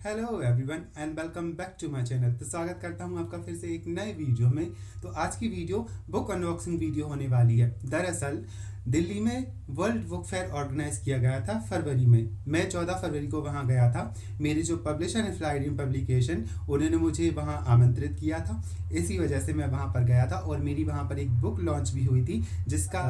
Hello everyone and welcome back to my channel. तो स्वागत करता हूं आपका फिर से एक नए वीडियो में। तो आज की वीडियो बुक अनबॉक्सिंग वीडियो होने वाली है। दरअसल दिल्ली में वर्ल्ड बुक फेयर ऑर्गेनाइज किया गया था फरवरी में। मैं 14 फरवरी को वहां गया था। मेरी जो पब्लिशर है फ्लाइड्रीम पब्लिकेशन, उन्होंने मुझे वहां आमंत्रित किया था। इसी वजह से मैं वहां पर गया था और मेरी वहां पर एक बुक लॉन्च भी हुई थी, जिसका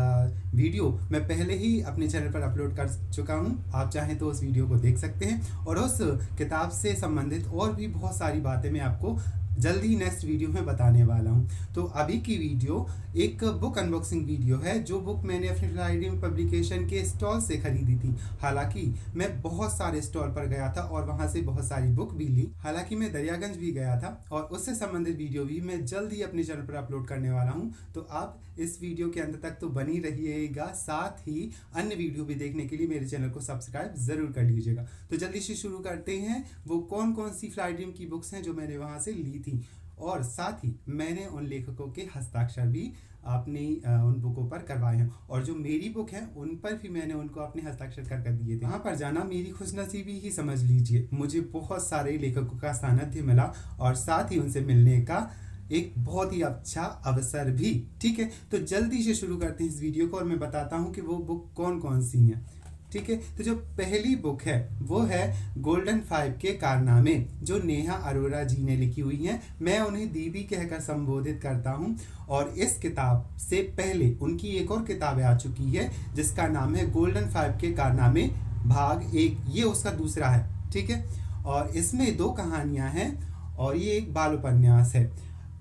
वीडियो मैं पहले ही अपने चैनल पर अपलोड कर चुका हूं। आप चाहें तो उस वीडियो को देख सकते हैं और उस किताब से संबंधित और भी बहुत सारी बातें मैं आपको जल्दी नेक्स्ट वीडियो में बताने वाला हूं। तो अभी की वीडियो एक बुक अनबॉक्सिंग वीडियो है, जो बुक मैंने अपने फ्लाइड्रीम पब्लिकेशन के स्टॉल से खरीदी थी। हालांकि मैं बहुत सारे स्टॉल पर गया था और वहां से बहुत सारी बुक भी ली। हालांकि मैं दरियागंज भी गया था और उससे संबंधित वीडियो भी मैं जल्द ही अपने चैनल पर अपलोड करने वाला हूं। तो आप इस वीडियो के अंत तक तो बनी रहिएगा, साथ ही अन्य वीडियो भी देखने के लिए मेरे चैनल को सब्सक्राइब जरूर कर लीजिएगा। तो जल्दी से शुरू करते हैं। वो कौन कौन सी फ्लाइड्रीम की बुक्स हैं जो मैंने वहां से ली थी, और साथ ही मैंने उन लेखकों के हस्ताक्षर भी अपनी उन बुकों पर करवाए हैं, और जो मेरी बुक है उन पर भी मैंने उनको अपने हस्ताक्षर कर दिए थे। वहाँ पर जाना मेरी खुशनसीबी ही समझ लीजिए। मुझे बहुत सारे लेखकों का सानिध्य मिला और साथ ही उनसे मिलने का एक बहुत ही अच्छा अवसर भी। ठीक है, तो जल्दी से शुरू करते हैं इस वीडियो को और मैं बताता हूँ कि वो बुक कौन कौन सी हैं। ठीक है, तो जो पहली बुक है वो है गोल्डन 5 के कारनामे, जो नेहा अरोरा जी ने लिखी हुई है। मैं उन्हें दीदी कहकर संबोधित करता हूं। और इस किताब से पहले उनकी एक और किताब आ चुकी है जिसका नाम है गोल्डन 5 के कारनामे भाग 1। ये उसका दूसरा है। ठीक है, और इसमें 2 कहानियां हैं और ये एक बाल उपन्यास है।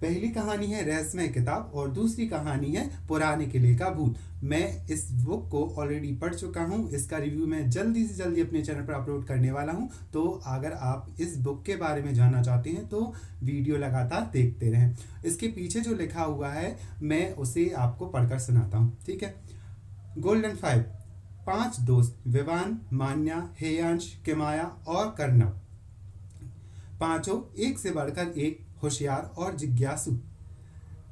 पहली कहानी है रहस्यमय किताब और दूसरी कहानी है पुराने किले का भूत। मैं इस बुक को ऑलरेडी पढ़ चुका हूं। इसका रिव्यू मैं जल्दी से जल्दी अपने चैनल पर अपलोड करने वाला हूं। तो अगर आप इस बुक के बारे में जानना चाहते हैं तो वीडियो लगातार देखते रहें। इसके पीछे जो लिखा हुआ है मैं उसे आपको पढ़कर सुनाता हूं। ठीक है, गोल्डन 5। 5 दोस्त, विवान, मान्या, हेयांश, किमाया और कर्णव, पांचों एक से बढ़कर एक होशियार और जिज्ञासु,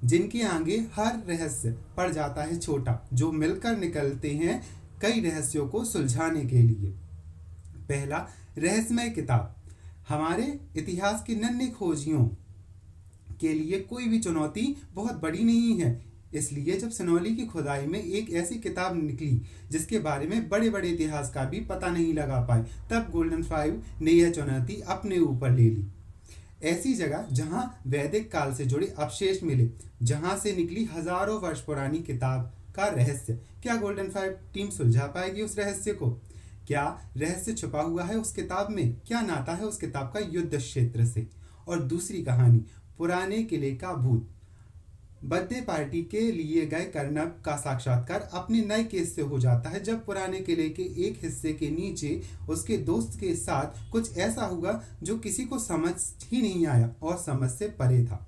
जिनके आगे हर रहस्य पड़ जाता है छोटा, जो मिलकर निकलते हैं कई रहस्यों को सुलझाने के लिए। पहला, रहस्यमय किताब। हमारे इतिहास के नन्हे खोजियों के लिए कोई भी चुनौती बहुत बड़ी नहीं है। इसलिए जब सनौली की खुदाई में एक ऐसी किताब निकली जिसके बारे में बड़े बड़े इतिहासकार भी पता नहीं लगा पाए, तब गोल्डन 5 ने यह चुनौती अपने ऊपर ले ली। ऐसी जगह जहां वैदिक काल से जुड़े अवशेष मिले, जहां से निकली हजारों वर्ष पुरानी किताब का रहस्य, क्या गोल्डन 5 टीम सुलझा पाएगी उस रहस्य को? क्या रहस्य छुपा हुआ है उस किताब में? क्या नाता है उस किताब का युद्ध क्षेत्र से? और दूसरी कहानी, पुराने किले का भूत। बर्थडे पार्टी के लिए गए कर्णव का साक्षात्कार अपने नए केस से हो जाता है, जब पुराने किले के एक हिस्से के नीचे उसके दोस्त के साथ कुछ ऐसा हुआ जो किसी को समझ ही नहीं आया और समझ से परे था।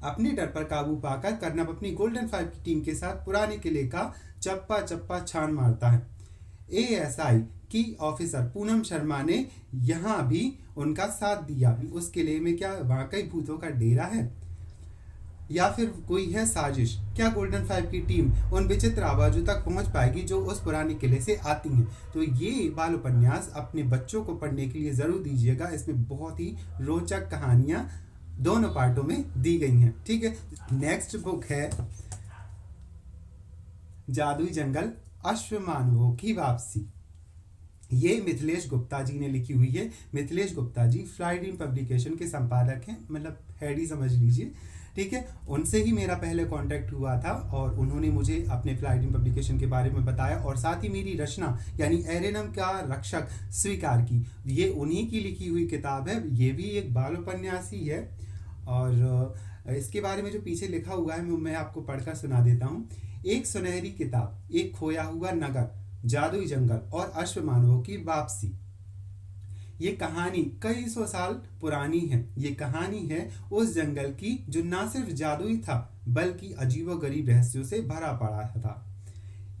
अपने डर पर काबू पाकर कर्णव अपनी गोल्डन 5 की टीम के साथ पुराने किले का चप्पा चप्पा छान मारता है। एएसआई की ऑफिसर पूनम शर्मा ने यहाँ भी उनका साथ दिया। उस किले में क्या वाकई भूतों का डेरा है या फिर कोई है साजिश? क्या गोल्डन 5 की टीम उन विचित्र आवाजों तक पहुंच पाएगी जो उस पुराने किले से आती हैं? तो ये बाल उपन्यास अपने बच्चों को पढ़ने के लिए जरूर दीजिएगा। इसमें बहुत ही रोचक कहानियां दोनों पार्टों में दी गई हैं। ठीक है, नेक्स्ट बुक है जादुई जंगल, अश्वमानवों की वापसी। ये मिथिलेश गुप्ता जी ने लिखी हुई है। मिथिलेश गुप्ता जी फ्लाइड्रीम पब्लिकेशन के संपादक हैं, मतलब हेड ही समझ लीजिए। ठीक है, उनसे ही मेरा पहले कांटेक्ट हुआ था और उन्होंने मुझे अपने फ्लाइड्रीम पब्लिकेशन के बारे में बताया और साथ ही मेरी रचना यानी एरेनम का रक्षक स्वीकार की। ये उन्हीं की लिखी हुई किताब है। ये भी एक बाल उपन्यास ही है और इसके बारे में जो पीछे लिखा हुआ है मैं आपको पढ़कर सुना देता हूँ। एक सुनहरी किताब, एक खोया हुआ नगर, जादुई जंगल और अश्वमानवों की वापसी। ये कहानी कई सौ साल पुरानी है। ये कहानी है उस जंगल की जो ना सिर्फ जादुई था बल्कि अजीबोगरीब रहस्यों से भरा पड़ा था।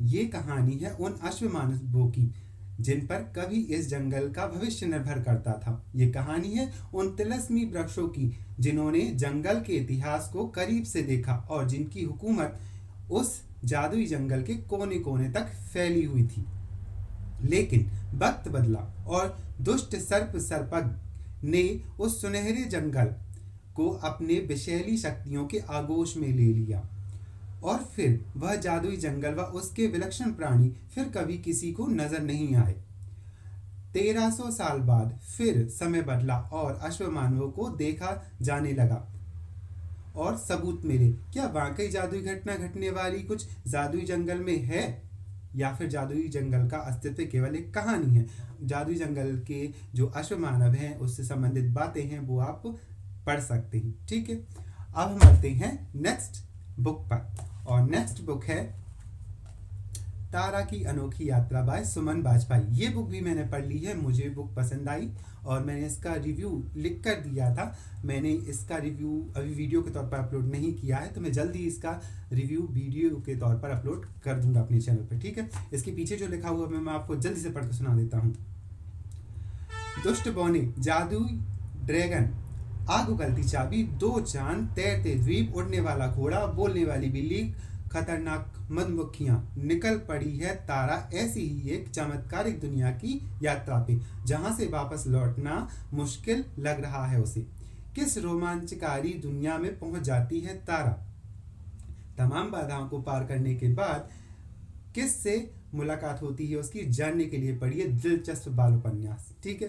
ये कहानी है उन अश्वमानवों की जिन पर कभी इस जंगल का भविष्य निर्भर करता था। ये कहानी है उन तिलस्मी वृक्षों की जिन्होंने जंगल के इतिहास को करीब से देखा और जिनकी हुकूमत उस जादुई जंगल के कोने कोने तक फैली हुई थी। लेकिन वक्त बदला और दुष्ट सर्प सर्पज्ञ ने उस सुनहरे जंगल को अपने विषैली शक्तियों के आगोश में ले लिया और फिर वह जादुई जंगल व उसके विलक्षण प्राणी फिर कभी किसी को नजर नहीं आए। 1300 साल बाद फिर समय बदला और अश्वमानवों को देखा जाने लगा और सबूत मिले। क्या वाकई जादुई घटना घटने वाली कुछ जादुई जंगल में है, या फिर जादुई जंगल का अस्तित्व केवल एक कहानी है? जादुई जंगल के जो अश्वमानव हैं उससे संबंधित बातें हैं वो आप पढ़ सकते हैं। ठीक है, अब हम आते हैं नेक्स्ट बुक पर, और नेक्स्ट बुक है तारा की अनोखी यात्रा बाय सुमन बाजपेयी। ये बुक भी मैंने पढ़ ली है, मुझे बुक पसंद आई और मैंने इसका रिव्यू लिख कर दिया था। मैंने इसका रिव्यू अभी वीडियो के तौर पर अपलोड नहीं किया है, तो मैं जल्दी इसका रिव्यू वीडियो के तौर पर अपलोड कर दूंगा अपने चैनल पर। ठीक है, इसके पीछे जो लिखा हुआ मैं आपको जल्दी से पढ़ के सुना देता हूँ। दुष्ट बौने, जादुई ड्रैगन, आग उगलती चाबी, 2 चांद, तैरते द्वीप, उड़ने वाला घोड़ा, बोलने वाली बिल्ली, खतरनाक मधुमक्खियां, निकल पड़ी है तारा ऐसी ही एक चमत्कारिक दुनिया की यात्रा पे, जहां से वापस लौटना मुश्किल लग रहा है उसे। किस रोमांचकारी दुनिया में पहुंच जाती है तारा? तमाम बाधाओं को पार करने के बाद किस से मुलाकात होती है उसकी, जानने के लिए पढ़िए दिलचस्प बाल उपन्यास। ठीक है,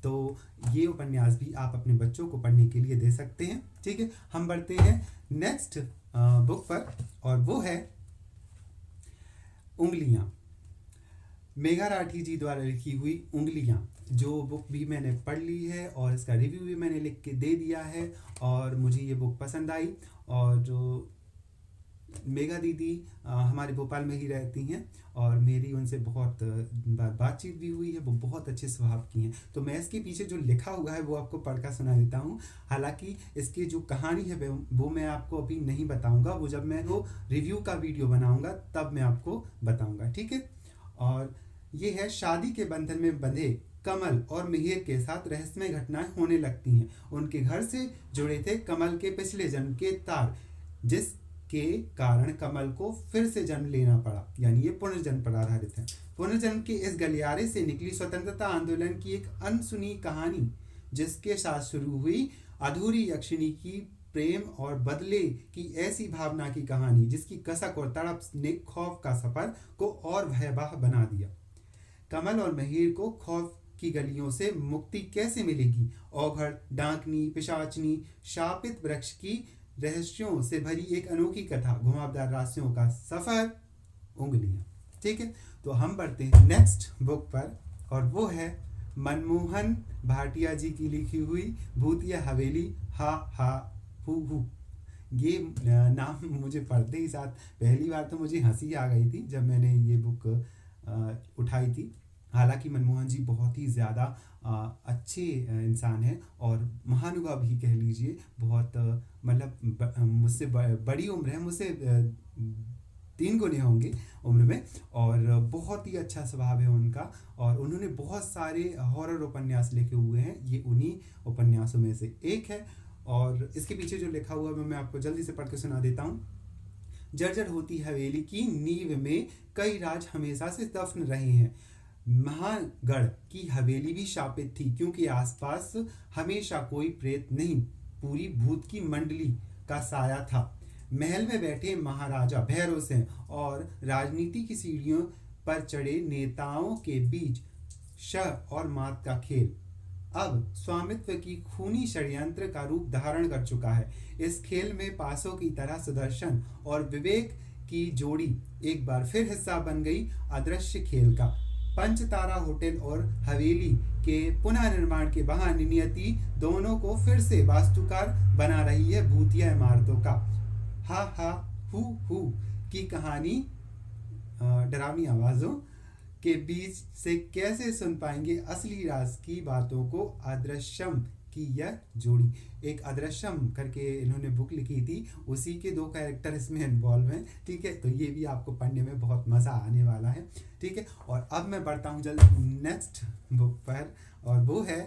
तो ये उपन्यास भी आप अपने बच्चों को पढ़ने के लिए दे सकते हैं। ठीक है, हम बढ़ते हैं नेक्स्ट बुक पर, और वो है उंगलियां, मेघा राठी जी द्वारा लिखी हुई उंगलियां। जो बुक भी मैंने पढ़ ली है और इसका रिव्यू भी मैंने लिख के दे दिया है, और मुझे ये बुक पसंद आई। और जो मेघा दीदी हमारे भोपाल में ही रहती हैं और मेरी उनसे बहुत बार बातचीत भी हुई है, वो बहुत अच्छे स्वभाव की हैं। तो मैं इसके पीछे जो लिखा हुआ है वो आपको पढ़कर सुना देता हूँ। हालांकि इसकी जो कहानी है वो मैं आपको अभी नहीं बताऊंगा, वो जब मैं वो रिव्यू का वीडियो बनाऊंगा तब मैं आपको बताऊंगा। ठीक है, और ये है, शादी के बंधन में बंधे कमल और मिहिर के साथ रहस्यमय घटनाएं होने लगती हैं। उनके घर से जुड़े थे कमल के पिछले जन्म के तार, जिस के कारण कमल को फिर से जन्म लेना पड़ा, यानी ये पुनर्जन्म पर आधारित है। पुनर्जन्म के इस गलियारे से निकली स्वतंत्रता आंदोलन की एक अनसुनी कहानी, जिसके साथ शुरू हुई अधूरी यक्षिणी की प्रेम और बदले की ऐसी भावना की कहानी, जिसकी कसक और तड़प ने खौफ का सफर को और भयावह बना दिया। कमल और महिर को खौफ की गलियों से मुक्ति कैसे मिलेगी? औघड़, डांकनी, पिशाचनी, शापित वृक्ष की रहस्यों से भरी एक अनोखी कथा, घुमावदार रास्तियों का सफर, उंगलियां। ठीक है, तो हम बढ़ते हैं नेक्स्ट बुक पर, और वो है मनमोहन भाटिया जी की लिखी हुई भूतिया हवेली हा हा हु। ये नाम मुझे पढ़ते ही साथ पहली बार तो मुझे हंसी आ गई थी जब मैंने ये बुक उठाई थी। हालांकि मनमोहन जी बहुत ही ज़्यादा अच्छे इंसान हैं और महानुभाव भी कह लीजिए, बहुत मतलब मुझसे बड़ी उम्र है, मुझसे 3 गुने होंगे उम्र में, और बहुत ही अच्छा स्वभाव है उनका। और उन्होंने बहुत सारे हॉरर उपन्यास लिखे हुए हैं, ये उन्हीं उपन्यासों में से एक है। और इसके पीछे जो लिखा हुआ है मैं आपको जल्दी से पढ़ के सुना देता हूँ। जर्जर होती हवेली की नींव में कई राज हमेशा से दफन रहे हैं। महागढ़ की हवेली भी शापित थी, क्योंकि आसपास हमेशा कोई प्रेत नहीं, पूरी भूत की मंडली का साया था। महल में बैठे महाराजा भैरव सिंह और राजनीति की सीढ़ियों पर चढ़े नेताओं के बीच शह और मात का खेल अब स्वामित्व की खूनी षड्यंत्र का रूप धारण कर चुका है। इस खेल में पासों की तरह सुदर्शन और विवेक की जोड़ी एक बार फिर हिस्सा बन गई अदृश्य खेल का। पंचतारा होटल और हवेली के पुनः निर्माण के बहाने नियति दोनों को फिर से वास्तुकार बना रही है भूतिया इमारतों का। हा हा हु की कहानी डरावनी आवाजों के बीच से कैसे सुन पाएंगे असली राज की बातों को? अदृश्यम की यह जोड़ी, एक अदृश्यम करके इन्होंने बुक लिखी थी, उसी के 2 कैरेक्टर इसमें इन्वॉल्व हैं। ठीक है, तो ये भी आपको पढ़ने में बहुत मज़ा आने वाला है। ठीक है, और अब मैं बढ़ता हूँ जल्द नेक्स्ट बुक पर, और वो है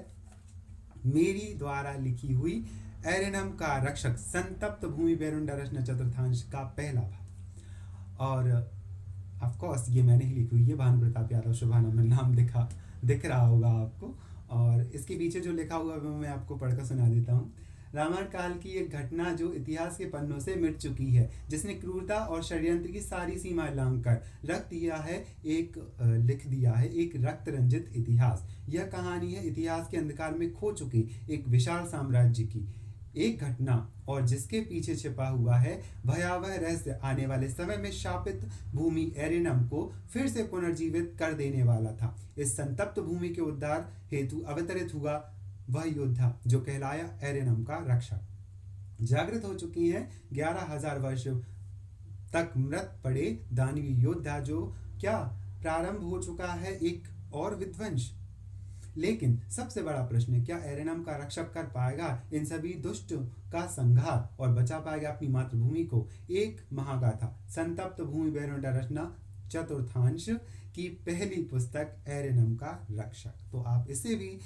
मेरी द्वारा लिखी हुई एरेनम का रक्षक, संतप्त भूमि बैरुंडा रचना चतुर्थांश का पहला भाग। और ऑफ कोर्स ये मैंने ही लिखी हुई है, भानु प्रताप यादव शुभानम में नाम दिख रहा होगा आपको। और इसके पीछे जो लिखा हुआ है वो मैं आपको पढ़कर सुना देता हूँ। रामायण काल की एक घटना जो इतिहास के पन्नों से मिट चुकी है, जिसने क्रूरता और षड्यंत्र की सारी सीमाएं लांघकर लिख दिया है एक रक्त रंजित इतिहास। यह कहानी है इतिहास के अंधकार में खो चुके एक विशाल साम्राज्य की एक घटना, और जिसके पीछे छिपा हुआ है भयावह रहस्य आने वाले समय में शापित भूमि एरेनम को फिर से पुनर्जीवित कर देने वाला था। इस संतप्त भूमि के उद्धार हेतु अवतरित हुआ वह योद्धा जो कहलाया एरेनम का रक्षक। जागृत हो चुकी है 11,000 वर्ष तक मृत पड़े दानवी योद्धा, जो क्या प्रारंभ हो चुका है एक और विध्वंस। लेकिन सबसे बड़ा प्रश्न है, क्या एरेनम का रक्षक कर पाएगा इन सभी दुष्ट का संहार और बचा पाएगा अपनी मातृभूमि को। एक महागाथा संतप्त भूमि बेरोंडा रचना चतुर्थांश की पहली पुस्तक एरेनम का रक्षक। तो आप इसे भी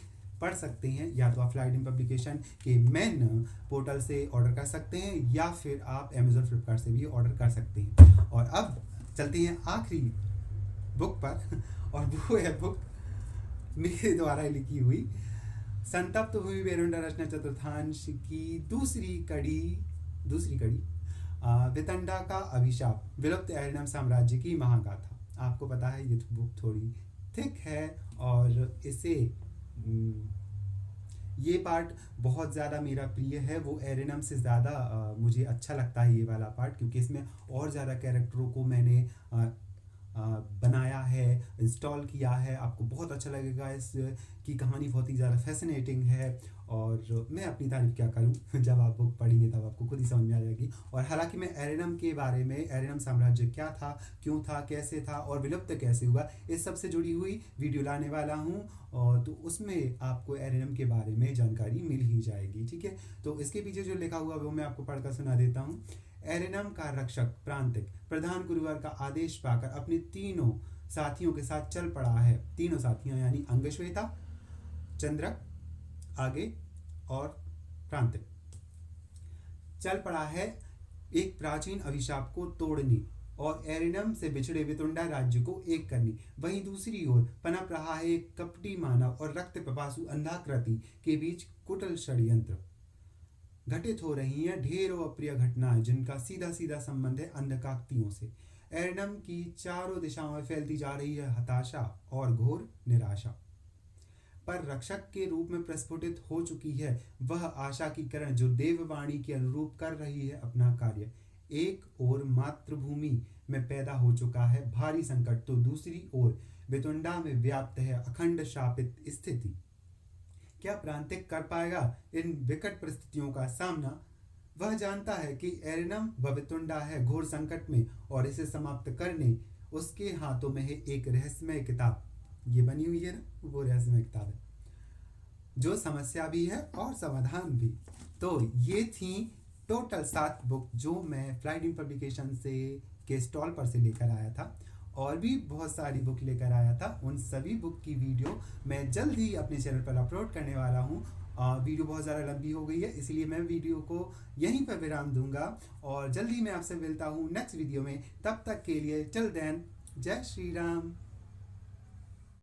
पढ़ सकते हैं, या तो आप फ्लाइडिंग पब्लिकेशन के मेन पोर्टल से ऑर्डर कर सकते हैं, या फिर आप अमेजोन फ्लिपकार्ट से भी ऑर्डर कर सकते हैं। और अब चलते हैं आखिरी बुक पर, और वो है बुक मेरे द्वारा लिखी हुई संतप्त भूमि बेरोंडा रचना चतुर्थांश की दूसरी कड़ी वितंडा का अभिशाप, विलुप्त एरेनम साम्राज्य की महागाथा। आपको पता है ये बुक थोड़ी थिक है, और इसे ये पार्ट बहुत ज़्यादा मेरा प्रिय है। वो एरेनम से ज़्यादा मुझे अच्छा लगता है ये वाला पार्ट, क्योंकि इसमें और ज़्यादा कैरेक्टरों को मैंने बनाया है, इंस्टॉल किया है। आपको बहुत अच्छा लगेगा, इस की कहानी बहुत ही ज़्यादा फैसिनेटिंग है, और मैं अपनी तारीफ क्या करूं, जब आप बुक पढ़ेंगे तब आपको खुद ही समझ में आ जाएगी। और हालांकि मैं एरेनम के बारे में, एरेनम साम्राज्य क्या था, क्यों था, कैसे था और विलुप्त कैसे हुआ, इस सब से जुड़ी हुई वीडियो लाने वाला हूं, और तो उसमें आपको एरेनम के बारे में जानकारी मिल ही जाएगी। ठीक है, तो इसके पीछे जो लिखा हुआ वो मैं आपको पढ़कर सुना देता हूँ। एरेनम का रक्षक प्रांतिक प्रधान गुरुवर का आदेश पाकर अपने तीनों साथियों के साथ चल पड़ा है। तीनों साथियों यानी अंगश्वेता, चंद्रक आगे और प्रांतिक चल पड़ा है एक प्राचीन अभिशाप को तोड़ने और एरेनम से बिछड़े वितुंडा राज्य को एक करने। वहीं दूसरी ओर पनप रहा है एक कपटी मानव और रक्त पिपासु अंधाकृति के बीच कुटिल षड्यंत्र। घटित हो रही हैं ढेरों अप्रिय घटनाएं जिनका सीधा सीधा संबंध है अंधकाक्तियों से। एरेनम की चारों दिशाओं में फैलती जा रही है हताशा और घोर निराशा, पर रक्षक के रूप में प्रस्फुटित हो चुकी है वह आशा की किरण जो देववाणी के अनुरूप कर रही है अपना कार्य। एक ओर मातृभूमि में पैदा हो चुका है भारी संकट, तो दूसरी ओर वितुंडा में व्याप्त है अखंड शापित स्थिति। क्या प्रांतिक कर पाएगा इन विकट परिस्थितियों का सामना? वह जानता है कि एरेनम व वितुंडा है घोर संकट में, और इसे समाप्त करने उसके हाथों में है एक रहस्यमय किताब। ये बनी हुई है ना, वो रहस्यमय किताब है जो समस्या भी है और समाधान भी। तो ये थी टोटल 7 बुक जो मैं फ्लाइडिंग पब्लिकेशन से के स्टॉल पर से लेकर आया था, और भी बहुत सारी बुक लेकर आया था। उन सभी बुक की वीडियो मैं जल्द ही अपने चैनल पर अपलोड करने वाला हूँ। वीडियो बहुत ज़्यादा लंबी हो गई है, इसलिए मैं वीडियो को यहीं पर विराम दूंगा, और जल्दी मैं आपसे मिलता हूँ नेक्स्ट वीडियो में। तब तक के लिए टिल देन जय श्री राम।